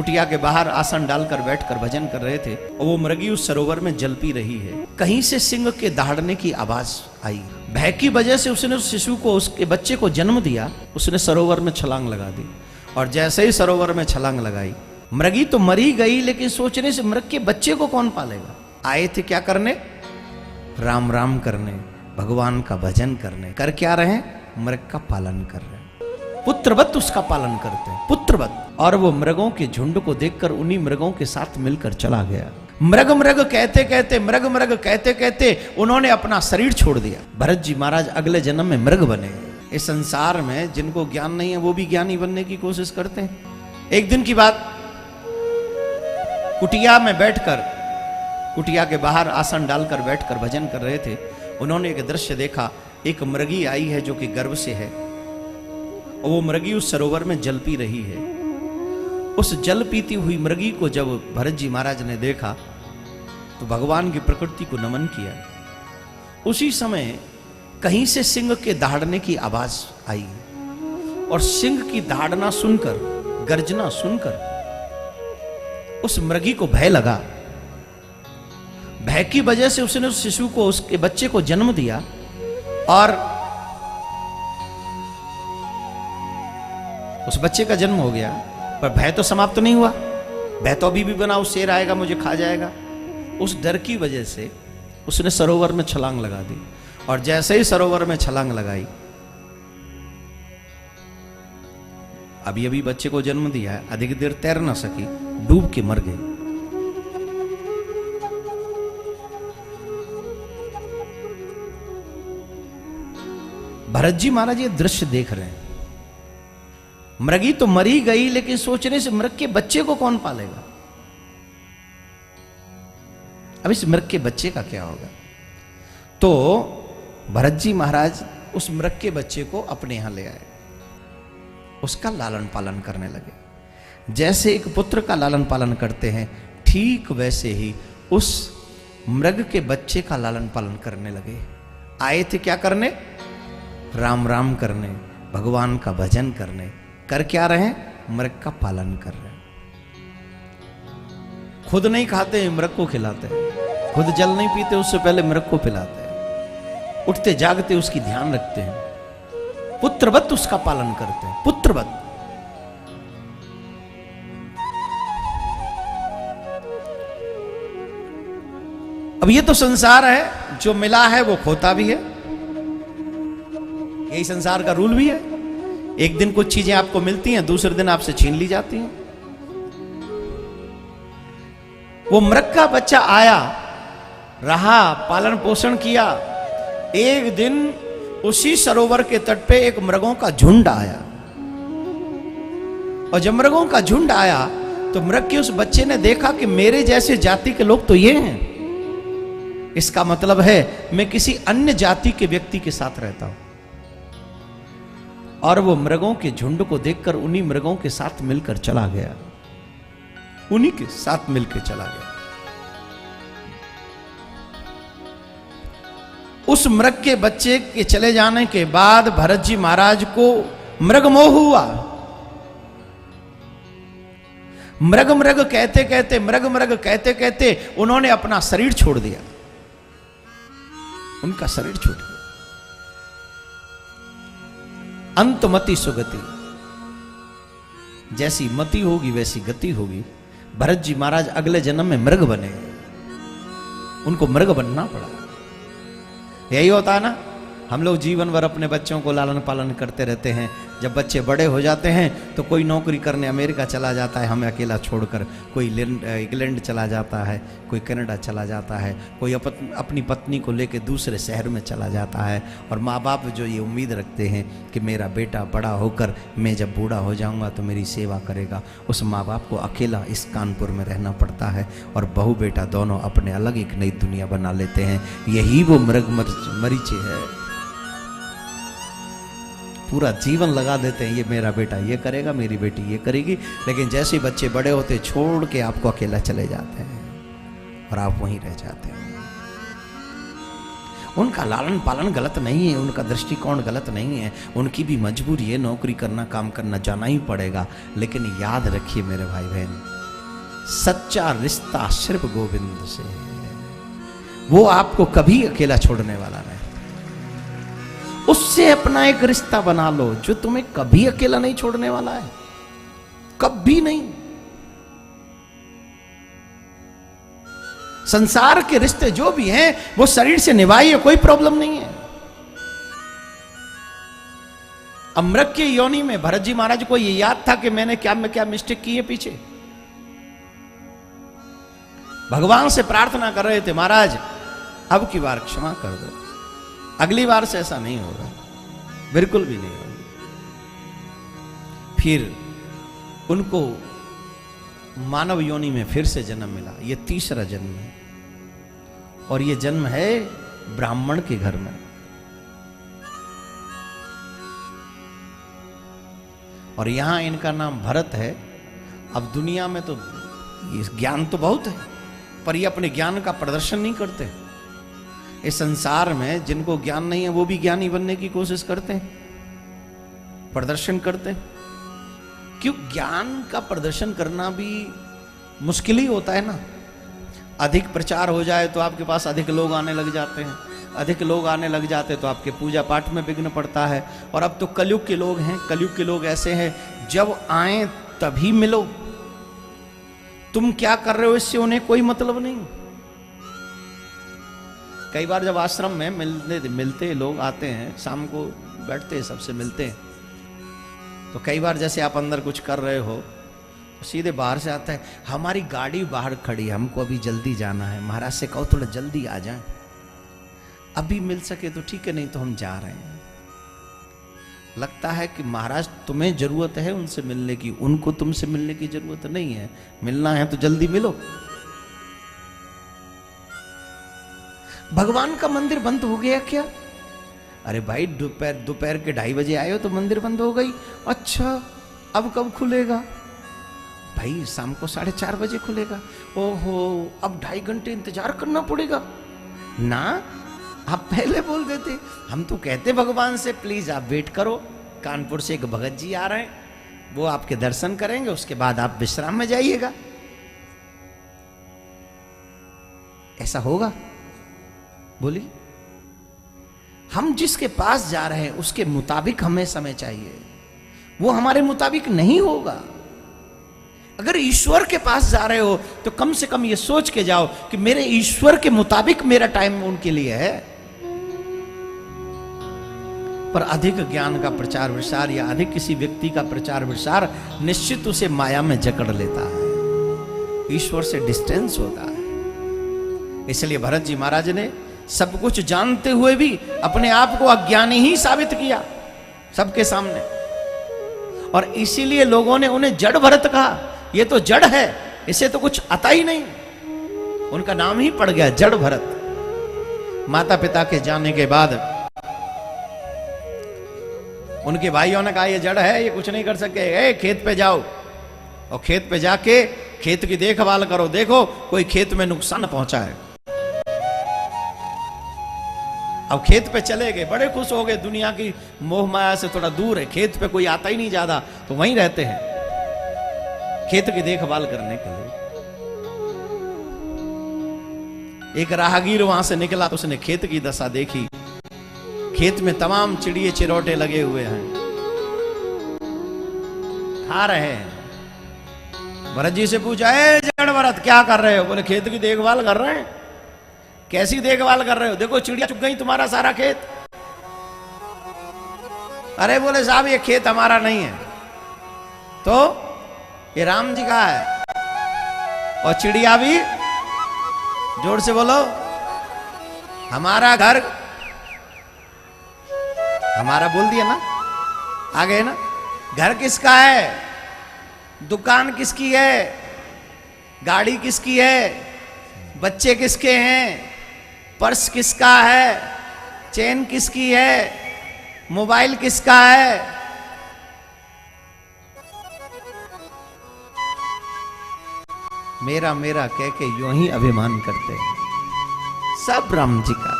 कुटिया के बाहर आसन डालकर बैठकर भजन कर रहे थे और वो मृगी उस सरोवर में जल पी रही है। कहीं से सिंह के दहाड़ने की आवाज आई। भय की वजह से उसने उस शिशु को, उसके बच्चे को जन्म दिया। उसने सरोवर में छलांग लगा दी और जैसे ही सरोवर में छलांग लगाई, मृगी तो मरी गई, लेकिन सोचने से मृग के बच्चे को कौन पालेगा। आए थे क्या करने? राम राम करने, भगवान का भजन करने। कर क्या रहे? मृग का पालन कर रहे हैं, पुत्रवत उसका पालन करते हैं, पुत्रवत। और वो मृगों के झुंड को देखकर उन्हीं मृगों के साथ मिलकर चला गया। मृग मृग कहते कहते, मृग मृग कहते कहते उन्होंने अपना शरीर छोड़ दिया। भरत जी महाराज अगले जन्म में मृग बने। इस संसार में जिनको ज्ञान नहीं है वो भी ज्ञानी बनने की कोशिश करते हैं। एक दिन की बात, कुटिया में बैठकर, कुटिया के बाहर आसन डालकर बैठकर भजन कर रहे थे। उन्होंने एक दृश्य देखा। एक मृगी आई है जो कि गर्भ से है और वो मृगी उस सरोवर में जल पी रही है। उस जल पीती हुई मृगी को जब भरत जी महाराज ने देखा तो भगवान की प्रकृति को नमन किया। उसी समय कहीं से सिंह के दहाड़ने की आवाज आई और सिंह की दहाड़ना सुनकर, गर्जना सुनकर उस मृगी को भय लगा। भय की वजह से उसने उस शिशु को, उसके बच्चे को जन्म दिया और उस बच्चे का जन्म हो गया। पर भय तो समाप्त नहीं हुआ, भय तो अभी भी बना, उस शेर आएगा मुझे खा जाएगा। उस डर की वजह से उसने सरोवर में छलांग लगा दी और जैसे ही सरोवर में छलांग लगाई, अभी अभी बच्चे को जन्म दिया है, अधिक देर तैर ना सकी, डूब के मर गई। भरत जी महाराज ये दृश्य देख रहे हैं। मृगी तो मरी गई, लेकिन सोचने से मृग के बच्चे को कौन पालेगा। अब इस मृग के बच्चे का क्या होगा? तो भरत जी महाराज उस मृग के बच्चे को अपने यहां ले आए, उसका लालन पालन करने लगे। जैसे एक पुत्र का लालन पालन करते हैं, ठीक वैसे ही उस मृग के बच्चे का लालन पालन करने लगे। आए थे क्या करने? राम राम करने, भगवान का भजन करने। कर क्या रहे हैं? मृग का पालन कर रहे हैं। खुद नहीं खाते, मृग को खिलाते हैं। खुद जल नहीं पीते, उससे पहले मृग को पिलाते हैं। उठते जागते उसकी ध्यान रखते हैं, पुत्रवत उसका पालन करते हैं, पुत्रवत। अब ये तो संसार है, जो मिला है वो खोता भी है। यही संसार का रूल भी है। एक दिन कुछ चीजें आपको मिलती हैं, दूसरे दिन आपसे छीन ली जाती हैं। वो मृग का बच्चा आया, रहा, पालन पोषण किया। एक दिन उसी सरोवर के तट पे एक मृगों का झुंड आया और जब मृगों का झुंड आया तो मृग के उस बच्चे ने देखा कि मेरे जैसे जाति के लोग तो ये हैं। इसका मतलब है मैं किसी अन्य जाति के व्यक्ति के साथ रहता हूं। और वो मृगों के झुंड को देखकर उन्हीं मृगों के साथ मिलकर चला गया, उन्हीं के साथ मिलकर चला गया। उस मृग के बच्चे के चले जाने के बाद भरत जी महाराज को मृग मोह हुआ। मृग मृग कहते कहते, मृग मृग कहते कहते उन्होंने अपना शरीर छोड़ दिया, उनका शरीर छूट गया। अंतमति सुगति, जैसी मति होगी वैसी गति होगी। भरत जी महाराज अगले जन्म में मृग बने, उनको मृग बनना पड़ा। यही होता है ना, हम लोग जीवन भर अपने बच्चों को लालन पालन करते रहते हैं। जब बच्चे बड़े हो जाते हैं तो कोई नौकरी करने अमेरिका चला जाता है हमें अकेला छोड़कर, कोई इंग्लैंड चला जाता है, कोई कनाडा चला जाता है, कोई अपनी पत्नी को लेकर दूसरे शहर में चला जाता है। और माँ बाप जो ये उम्मीद रखते हैं कि मेरा बेटा बड़ा होकर मैं जब बूढ़ा हो जाऊंगा तो मेरी सेवा करेगा, उस माँ बाप को अकेला इस कानपुर में रहना पड़ता है और बहू बेटा दोनों अपने अलग एक नई दुनिया बना लेते हैं। यही वो मृग मरीचे है, पूरा जीवन लगा देते हैं, ये मेरा बेटा ये करेगा, मेरी बेटी ये करेगी। लेकिन जैसे बच्चे बड़े होते छोड़ के आपको अकेला चले जाते हैं और आप वहीं रह जाते हैं। उनका लालन पालन गलत नहीं है, उनका दृष्टिकोण गलत नहीं है, उनकी भी मजबूरी है, नौकरी करना, काम करना, जाना ही पड़ेगा। लेकिन याद रखिए मेरे भाई बहन, सच्चा रिश्ता सिर्फ गोविंद से है। वो आपको कभी अकेला छोड़ने वाला नहीं। उससे अपना एक रिश्ता बना लो जो तुम्हें कभी अकेला नहीं छोड़ने वाला है, कभी नहीं। संसार के रिश्ते जो भी हैं वो शरीर से निभाइए, कोई प्रॉब्लम नहीं है। अमृत की योनि में भरत जी महाराज को ये याद था कि मैंने क्या मिस्टेक की है पीछे। भगवान से प्रार्थना कर रहे थे, महाराज अब की बार क्षमा कर दो, अगली बार से ऐसा नहीं होगा, बिल्कुल भी नहीं होगा। फिर उनको मानव योनि में फिर से जन्म मिला, ये तीसरा जन्म है, और ये जन्म है ब्राह्मण के घर में। और यहां इनका नाम भरत है। अब दुनिया में तो ये ज्ञान तो बहुत है, पर ये अपने ज्ञान का प्रदर्शन नहीं करते। इस संसार में जिनको ज्ञान नहीं है वो भी ज्ञानी बनने की कोशिश करते हैं, प्रदर्शन करते हैं। क्यों? ज्ञान का प्रदर्शन करना भी मुश्किल ही होता है ना। अधिक प्रचार हो जाए तो आपके पास अधिक लोग आने लग जाते हैं, अधिक लोग आने लग जाते तो आपके पूजा पाठ में विघ्न पड़ता है। और अब तो कलयुग के लोग हैं, कलयुग के लोग ऐसे हैं, जब आए तभी मिलो, तुम क्या कर रहे हो इससे उन्हें कोई मतलब नहीं। कई बार जब आश्रम में मिलते लोग आते हैं, शाम को बैठते हैं, सबसे मिलते हैं, तो कई बार जैसे आप अंदर कुछ कर रहे हो तो सीधे बाहर से आता है, हमारी गाड़ी बाहर खड़ी है, हमको अभी जल्दी जाना है, महाराज से कहो थोड़ा जल्दी आ जाए, अभी मिल सके तो ठीक है, नहीं तो हम जा रहे हैं। लगता है कि महाराज तुम्हें जरूरत है उनसे मिलने की, उनको तुमसे मिलने की जरूरत नहीं है। मिलना है तो जल्दी मिलो। भगवान का मंदिर बंद हो गया क्या? अरे भाई दोपहर के 2:30 बजे आए हो तो मंदिर बंद हो गई। अच्छा अब कब खुलेगा? भाई शाम को 4:30 बजे खुलेगा। ओहो अब 2.5 घंटे इंतजार करना पड़ेगा ना, आप पहले बोल देते। हम तो कहते भगवान से प्लीज आप वेट करो, कानपुर से एक भगत जी आ रहे हैं, वो आपके दर्शन करेंगे, उसके बाद आप विश्राम में जाइएगा। ऐसा होगा? बोलिए। हम जिसके पास जा रहे हैं उसके मुताबिक हमें समय चाहिए, वो हमारे मुताबिक नहीं होगा। अगर ईश्वर के पास जा रहे हो तो कम से कम ये सोच के जाओ कि मेरे ईश्वर के मुताबिक मेरा टाइम उनके लिए है। पर अधिक ज्ञान का प्रचार विचार या अधिक किसी व्यक्ति का प्रचार विचार निश्चित उसे माया में जकड़ लेता है, ईश्वर से डिस्टेंस होता है। इसलिए भरत जी महाराज ने सब कुछ जानते हुए भी अपने आप को अज्ञानी ही साबित किया सबके सामने, और इसीलिए लोगों ने उन्हें जड़ भरत कहा। ये तो जड़ है, इसे तो कुछ आता ही नहीं, उनका नाम ही पड़ गया जड़ भरत। माता पिता के जाने के बाद उनके भाइयों ने कहा ये जड़ है, ये कुछ नहीं कर सके, खेत पे जाओ और खेत पे जाके खेत की देखभाल करो, देखो कोई खेत में नुकसान पहुंचा है। अब खेत पे चले गए, bड़े खुश हो गए, दुनिया की मोह माया से थोड़ा दूर है, खेत पे कोई आता ही नहीं ज्यादा, तो वहीं रहते हैं खेत की देखभाल करने के लिए। एक राहगीर वहां से निकला तो उसने खेत की दशा देखी, खेत में तमाम चिड़िए चिरौटे लगे हुए हैं, खा रहे हैं। भरत जी से पूछा, जड़ भरत क्या कर रहे हो? बोले खेत की देखभाल कर रहे हैं। कैसी देखभाल कर रहे हो? देखो चिड़िया चुग गई तुम्हारा सारा खेत। अरे बोले साहब ये खेत हमारा नहीं है, तो ये राम जी का है। और चिड़िया भी जोर से बोलो, हमारा घर, हमारा बोल दिया ना, आ गए ना। घर किसका है? दुकान किसकी है? गाड़ी किसकी है? बच्चे किसके हैं? पर्स किसका है? चेन किसकी है? मोबाइल किसका है? मेरा मेरा कह के यूं ही अभिमान करते हैं, सब राम जी का।